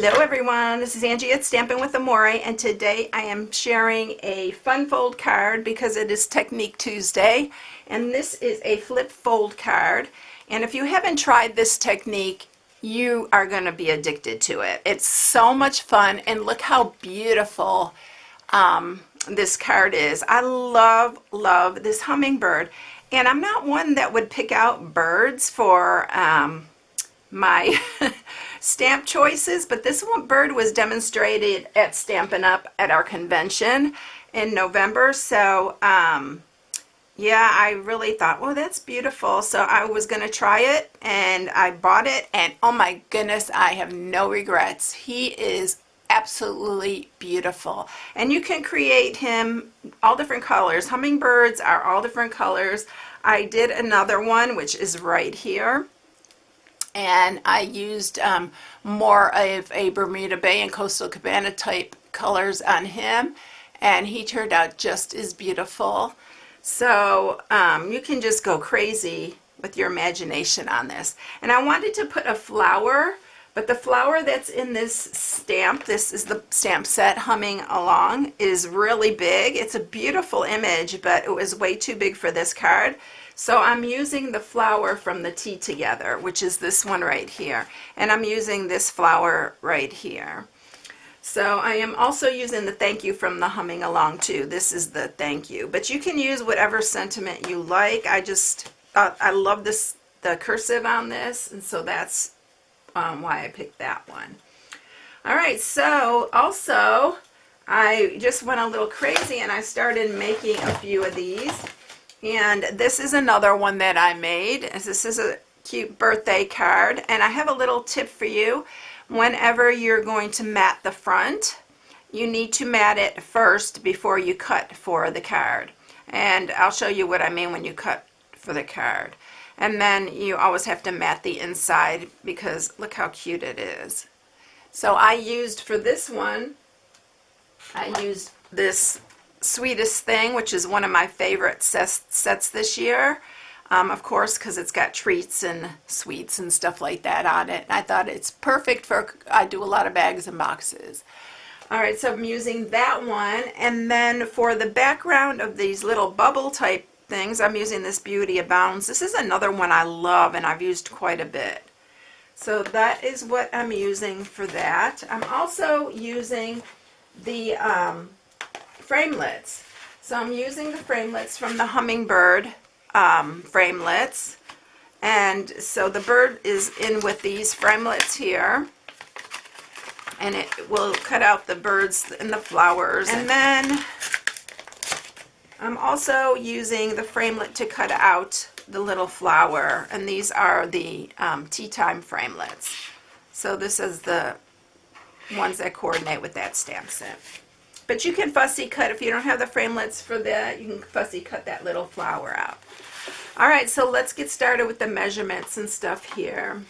Hello everyone, this is Angie at Stampin' with Amore, and today I am sharing a fun fold card because it is Technique Tuesday, and this is a flip fold card. And if you haven't tried this technique, you are going to be addicted to it. It's so much fun, and look how beautiful this card is. I love this hummingbird, and I'm not one that would pick out birds for my stamp choices, but this one bird was demonstrated at Stampin' Up at our convention in November. So yeah, I really thought, well, that's beautiful. So I was going to try it, and I bought it, and oh my goodness, I have no regrets. He is absolutely beautiful, and you can create him all different colors. Hummingbirds are all different colors. I did another one which is right here, and I used more of a Bermuda Bay and Coastal Cabana type colors on him, and he turned out just as beautiful. So you can just go crazy with your imagination on this. And I wanted to put a flower, but the flower that's in this stamp, this is the stamp set Humming Along, is really big. It's a beautiful image, but it was way too big for this card. So I'm using the flower from the Tea Together, which is this one right here. And I'm using this flower right here. So I am also using the thank you from the Humming Along too. This is the thank you. But you can use whatever sentiment you like. I love the cursive on this, and so that's why I picked that one. All right, so also I just went a little crazy and I started making a few of these. And this is another one that I made. This is a cute birthday card, and I have a little tip for you. Whenever you're going to mat the front, you need to mat it first before you cut for the card. And I'll show you what I mean when you cut for the card. And then you always have to mat the inside, because look how cute it is. So I used, for this one, I used this Sweetest Thing, which is one of my favorite sets this year, of course, because it's got treats and sweets and stuff like that on it. I thought it's perfect for, I do a lot of bags and boxes. All right, so I'm using that one, and then for the background of these little bubble type things, I'm using this Beauty Abounds. This is another one I love, and I've used quite a bit. So that is what I'm using for that. I'm also using the framelits. So I'm using the framelits from the Hummingbird framelits, and so the bird is in with these framelits here, and it will cut out the birds and the flowers. And then I'm also using the framelit to cut out the little flower, and these are the Tea Time framelits. So this is the ones that coordinate with that stamp set. But you can fussy cut, if you don't have the framelits for that, you can fussy cut that little flower out. All right, so let's get started with the measurements and stuff here.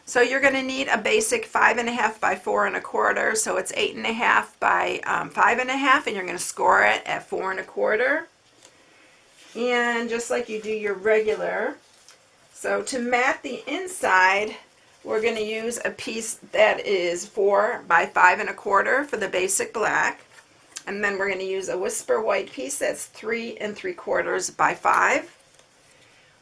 So you're going to need a basic 5.5 by 4 1/4, so it's 8.5 by 5.5, and you're going to score it at 4 1/4. And just like you do your regular, so to mat the inside, we're going to use a piece that is 4 by 5 1/4 for the basic black. And then we're going to use a Whisper White piece that's 3 3/4 by 5.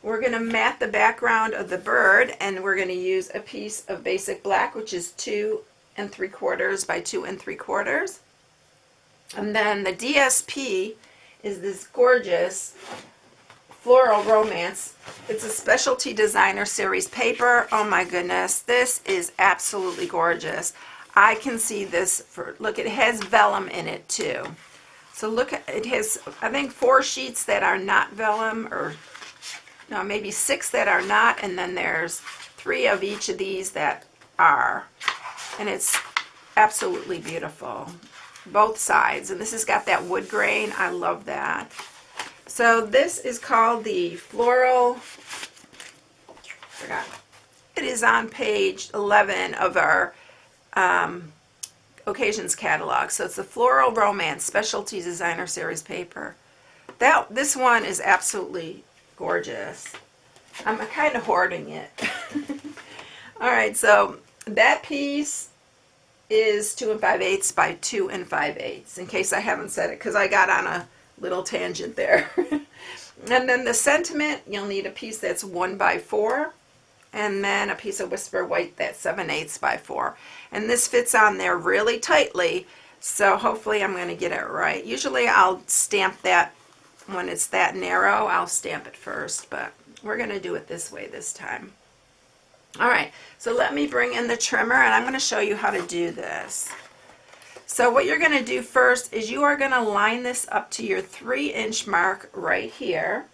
We're going to mat the background of the bird, and we're going to use a piece of basic black, which is 2 3/4 by 2 3/4. And then the DSP is this gorgeous Floral Romance. It's a Specialty Designer Series paper. Oh my goodness, this is absolutely gorgeous. I can see this for, look, it has vellum in it too. So look, it has, I think, 4 sheets that are not vellum, or no, maybe 6 that are not, and then there's 3 of each of these that are. And it's absolutely beautiful, both sides. And this has got that wood grain. I love that. So this is called the Floral, it is on page 11 of our Occasions catalog. So it's the Floral Romance Specialty Designer Series paper. This one is absolutely gorgeous. I'm kind of hoarding it. All right, so that piece is 2 5/8 by 2 5/8, in case I haven't said it, because I got on a little tangent there. And then the sentiment, you'll need a piece that's 1 by 4, and then a piece of Whisper White that's 7/8 by 4. And this fits on there really tightly, so hopefully I'm going to get it right. Usually I'll stamp that when it's that narrow, I'll stamp it first, but we're going to do it this way this time. All right, so let me bring in the trimmer, and I'm going to show you how to do this. So what you're going to do first is you are going to line this up to your 3-inch mark right here.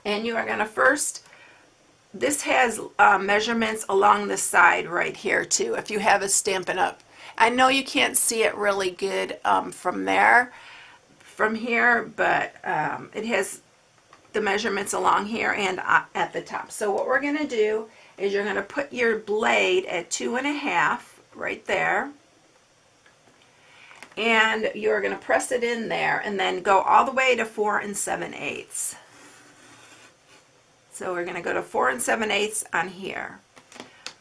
And you are going to first, this has measurements along the side right here too, if you have a Stampin' Up. I know you can't see it really good from here, but it has the measurements along here and at the top. So what we're going to do is you're going to put your blade at 2 1/2 right there, and you're going to press it in there and then go all the way to 4 7/8. So we're going to go to 4 7/8 on here.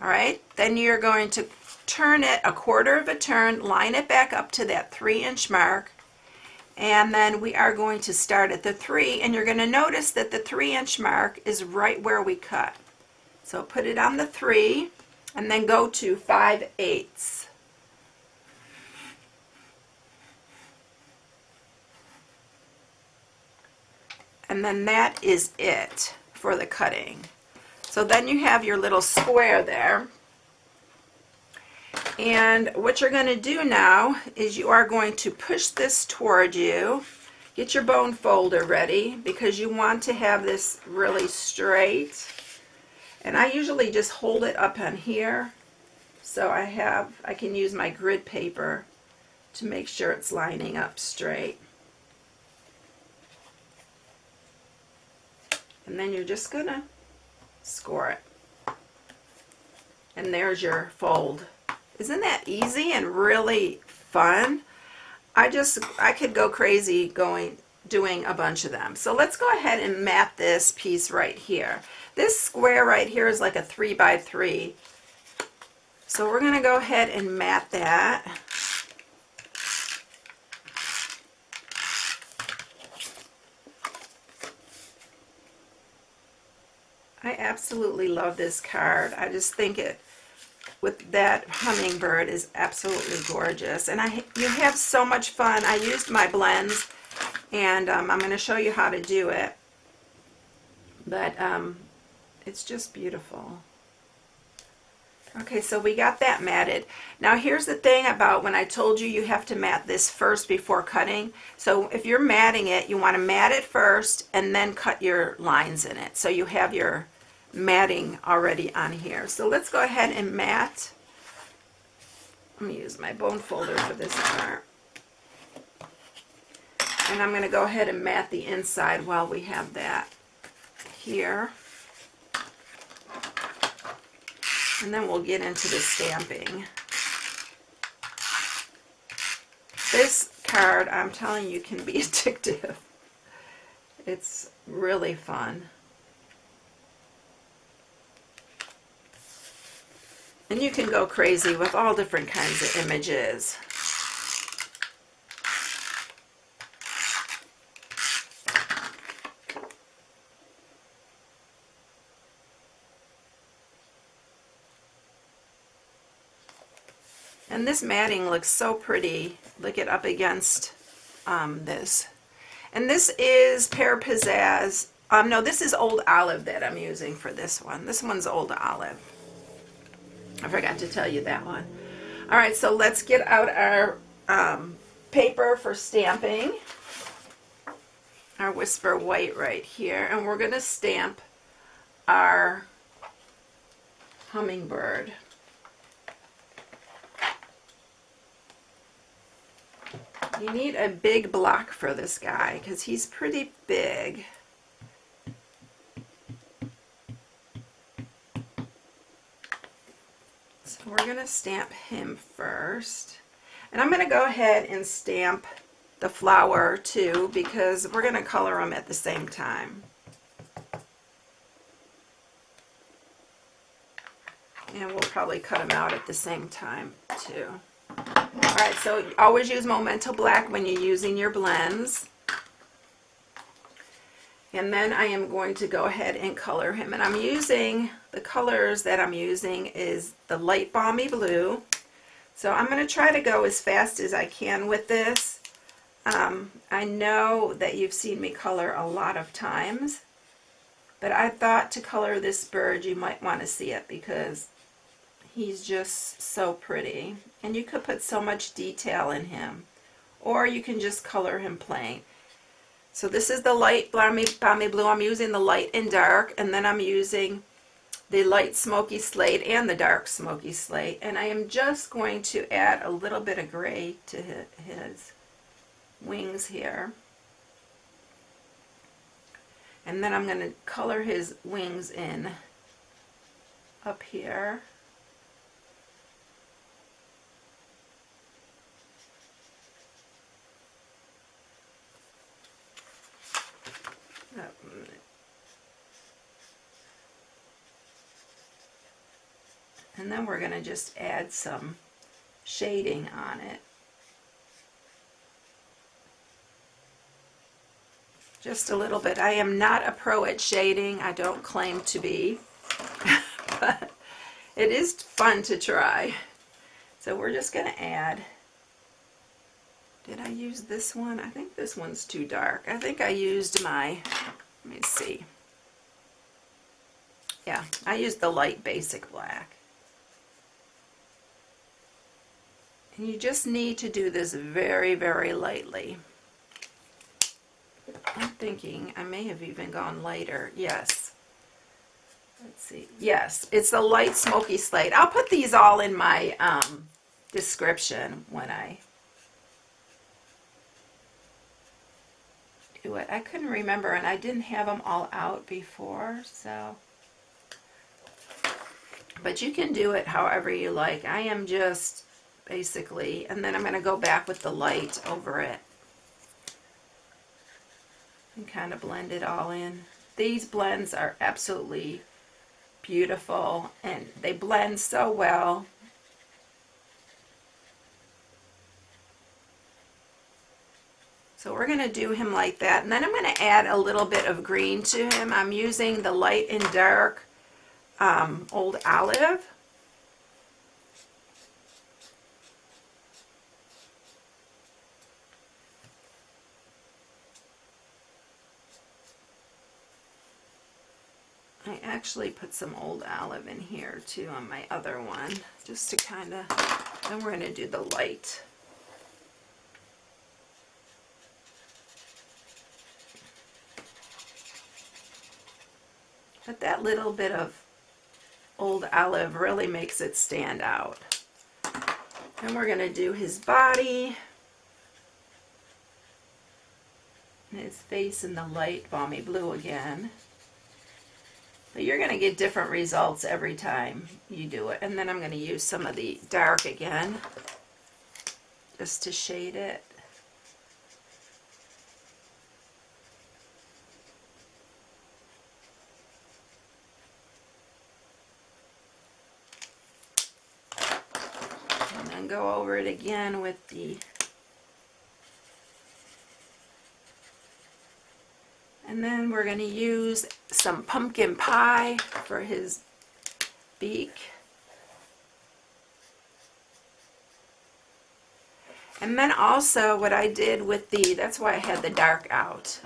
All right, then you're going to turn it a 1/4 of a turn, line it back up to that 3-inch mark, and then we are going to start at the 3, and you're going to notice that the 3-inch mark is right where we cut. So put it on the 3 and then go to 5/8. And then that is it for the cutting. So then you have your little square there. And what you're going to do now is you are going to push this toward you. Get your bone folder ready, because you want to have this really straight. And I usually just hold it up on here, so I can use my grid paper to make sure it's lining up straight. And then you're just going to score it. And there's your fold. Isn't that easy and really fun? I could go crazy doing a bunch of them. So let's go ahead and mat this piece right here. This square right here is like a 3 by 3. So we're going to go ahead and mat that. I absolutely love this card. I just think it, with that hummingbird, is absolutely gorgeous. And you have so much fun. I used my blends, and I'm going to show you how to do it. But it's just beautiful. Okay, so we got that matted. Now here's the thing about when I told you you have to mat this first before cutting. So if you're matting it, you want to mat it first and then cut your lines in it, so you have your matting already on here. So let's go ahead and mat. I'm going to use my bone folder for this part. And I'm going to go ahead and mat the inside while we have that here. And then we'll get into the stamping. This card, I'm telling you, can be addictive. It's really fun. And you can go crazy with all different kinds of images. And this matting looks so pretty. Look it up against this. And this is Pear Pizzazz. No, this is Old Olive that I'm using for this one. This one's Old Olive. I forgot to tell you that one. All right, so let's get out our paper for stamping. Our Whisper White right here. And we're going to stamp our hummingbird. You need a big block for this guy because he's pretty big. So we're going to stamp him first. And I'm going to go ahead and stamp the flower too, because we're going to color them at the same time. And we'll probably cut them out at the same time too. Alright, so always use Memento Black when you're using your blends. And then I am going to go ahead and color him. And I'm using, the colors that I'm using is the light balmy blue. So I'm going to try to go as fast as I can with this. I know that you've seen me color a lot of times, but I thought to color this bird you might want to see it because he's just so pretty. And you could put so much detail in him, or you can just color him plain. So this is the light balmy blue. I'm using the light and dark, and then I'm using the light smoky slate and the dark smoky slate. And I am just going to add a little bit of gray to his wings here. And then I'm going to color his wings in up here. And then we're going to just add some shading on it. Just a little bit. I am not a pro at shading. I don't claim to be. But it is fun to try. So we're just going to add. Did I use this one? I think this one's too dark. I think I used my, let me see. Yeah, I used the light basic black. And you just need to do this very, very lightly. I'm thinking I may have even gone lighter. Yes. Let's see. Yes, it's the light smoky slate. I'll put these all in my description when I do it. I couldn't remember, and I didn't have them all out before, so. But you can do it however you like. I am just basically, and then I'm going to go back with the light over it and kind of blend it all in. These blends are absolutely beautiful, and they blend so well. So we're going to do him like that, and then I'm going to add a little bit of green to him. I'm using the light and dark Old Olive. I actually put some Old Olive in here too on my other one, just to kind of, then we're going to do the light. But that little bit of Old Olive really makes it stand out. And we're going to do his body, and his face in the light balmy blue again. But you're going to get different results every time you do it. And then I'm going to use some of the dark again, just to shade it. And then go over it again with the, and then we're going to use some pumpkin pie for his beak. And then also what I did with the, that's why I had the dark out,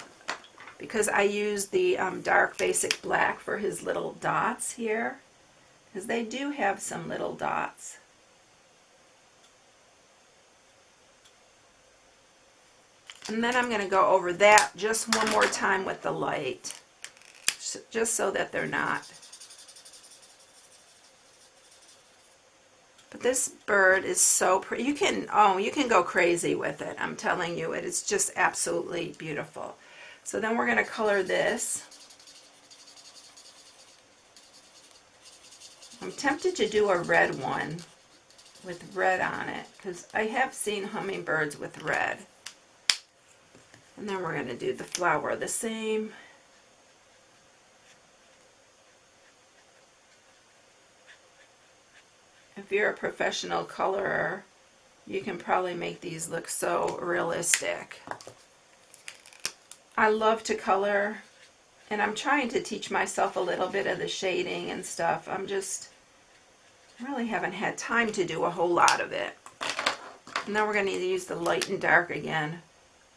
because I used the dark basic black for his little dots here, because they do have some little dots. And then I'm going to go over that just one more time with the light, just so that they're not. But this bird is so pretty. You can go crazy with it. I'm telling you, it is just absolutely beautiful. So then we're going to color this. I'm tempted to do a red one with red on it, because I have seen hummingbirds with red. And then we're going to do the flower the same. if you're a professional colorer, you can probably make these look so realistic. I love to color, and I'm trying to teach myself a little bit of the shading and stuff. Really haven't had time to do a whole lot of it. And then we're going to use the light and dark again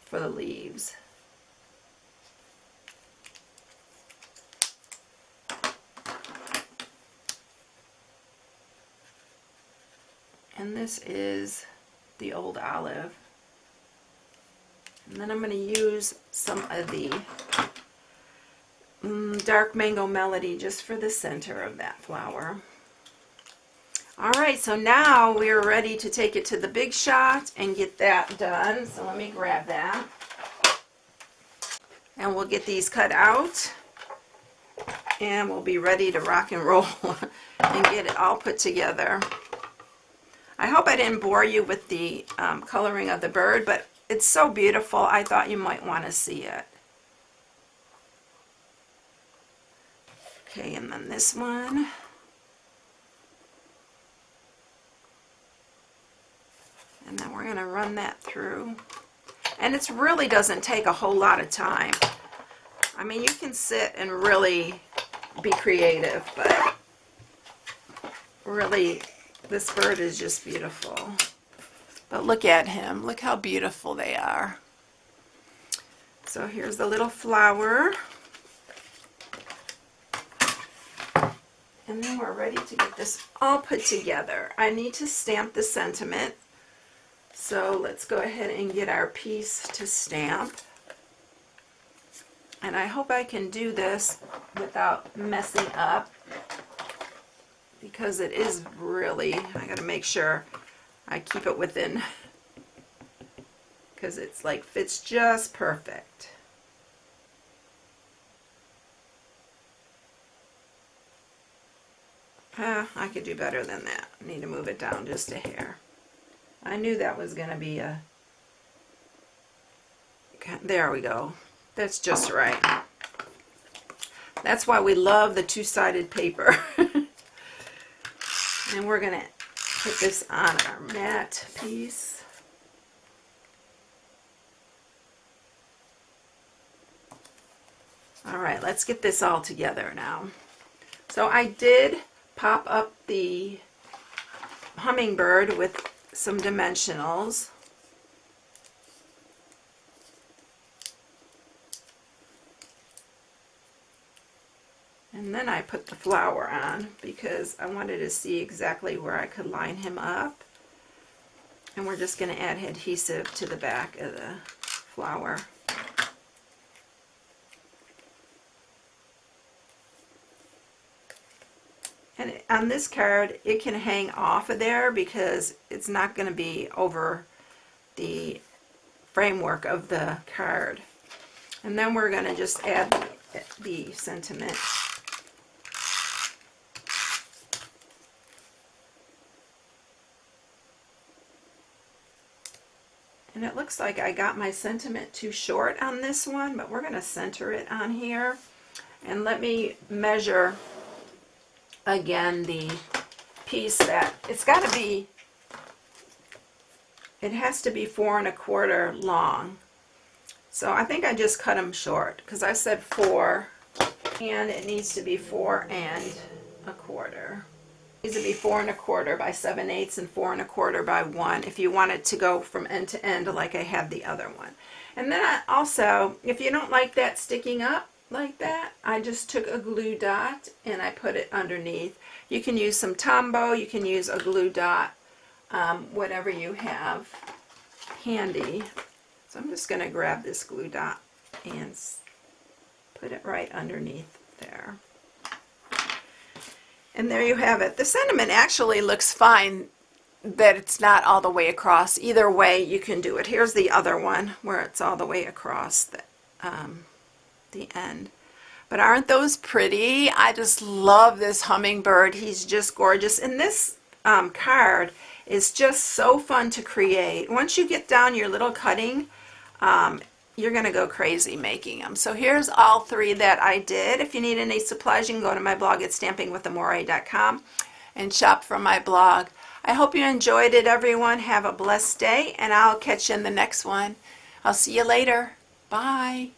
for the leaves. And this is the old olive. And then I'm going to use some of the dark mango melody just for the center of that flower. Alright, so now we're ready to take it to the big shot and get that done. So let me grab that. And we'll get these cut out. And we'll be ready to rock and roll and get it all put together. I hope I didn't bore you with the coloring of the bird, but it's so beautiful, I thought you might want to see it. Okay, and then this one. And then we're going to run that through. And it really doesn't take a whole lot of time. I mean, you can sit and really be creative, but really, this bird is just beautiful. But look at him. Look how beautiful they are. So here's the little flower. And then we're ready to get this all put together. I need to stamp the sentiment. So let's go ahead and get our piece to stamp. And I hope I can do this without messing up, because it is really, I gotta make sure I keep it within, because it's like fits just perfect. I could do better than that. I need to move it down just a hair. I knew that was going to be a... There we go. That's just right. That's why we love the two-sided paper. And we're going to put this on our matte piece. Alright, let's get this all together now. So I did pop up the hummingbird with some dimensionals. And then I put the flower on because I wanted to see exactly where I could line him up. And we're just going to add adhesive to the back of the flower. And on this card, it can hang off of there because it's not going to be over the framework of the card. And then we're going to just add the sentiment. And it looks like I got my sentiment too short on this one, but we're going to center it on here. And let me measure again the piece that it's got to be, it has to be 4 1/4 long. So I think I just cut them short because I said 4 and it needs to be 4 1/4. It needs to be 4 1/4 by 7/8 and 4 1/4 by 1 if you want it to go from end to end like I had the other one. And then I also, if you don't like that sticking up like that, I just took a glue dot and I put it underneath. You can use some Tombow, you can use a glue dot, whatever you have handy. So I'm just going to grab this glue dot and put it right underneath there. And there you have it. The sentiment actually looks fine that it's not all the way across. Either way you can do it. Here's the other one where it's all the way across the end. But aren't those pretty? I just love this hummingbird. He's just gorgeous. And this card is just so fun to create. Once you get down your little cutting, you're going to go crazy making them. So here's all 3 that I did. If you need any supplies, you can go to my blog at stampingwithamore.com and shop from my blog. I hope you enjoyed it, everyone. Have a blessed day, and I'll catch you in the next one. I'll see you later. Bye.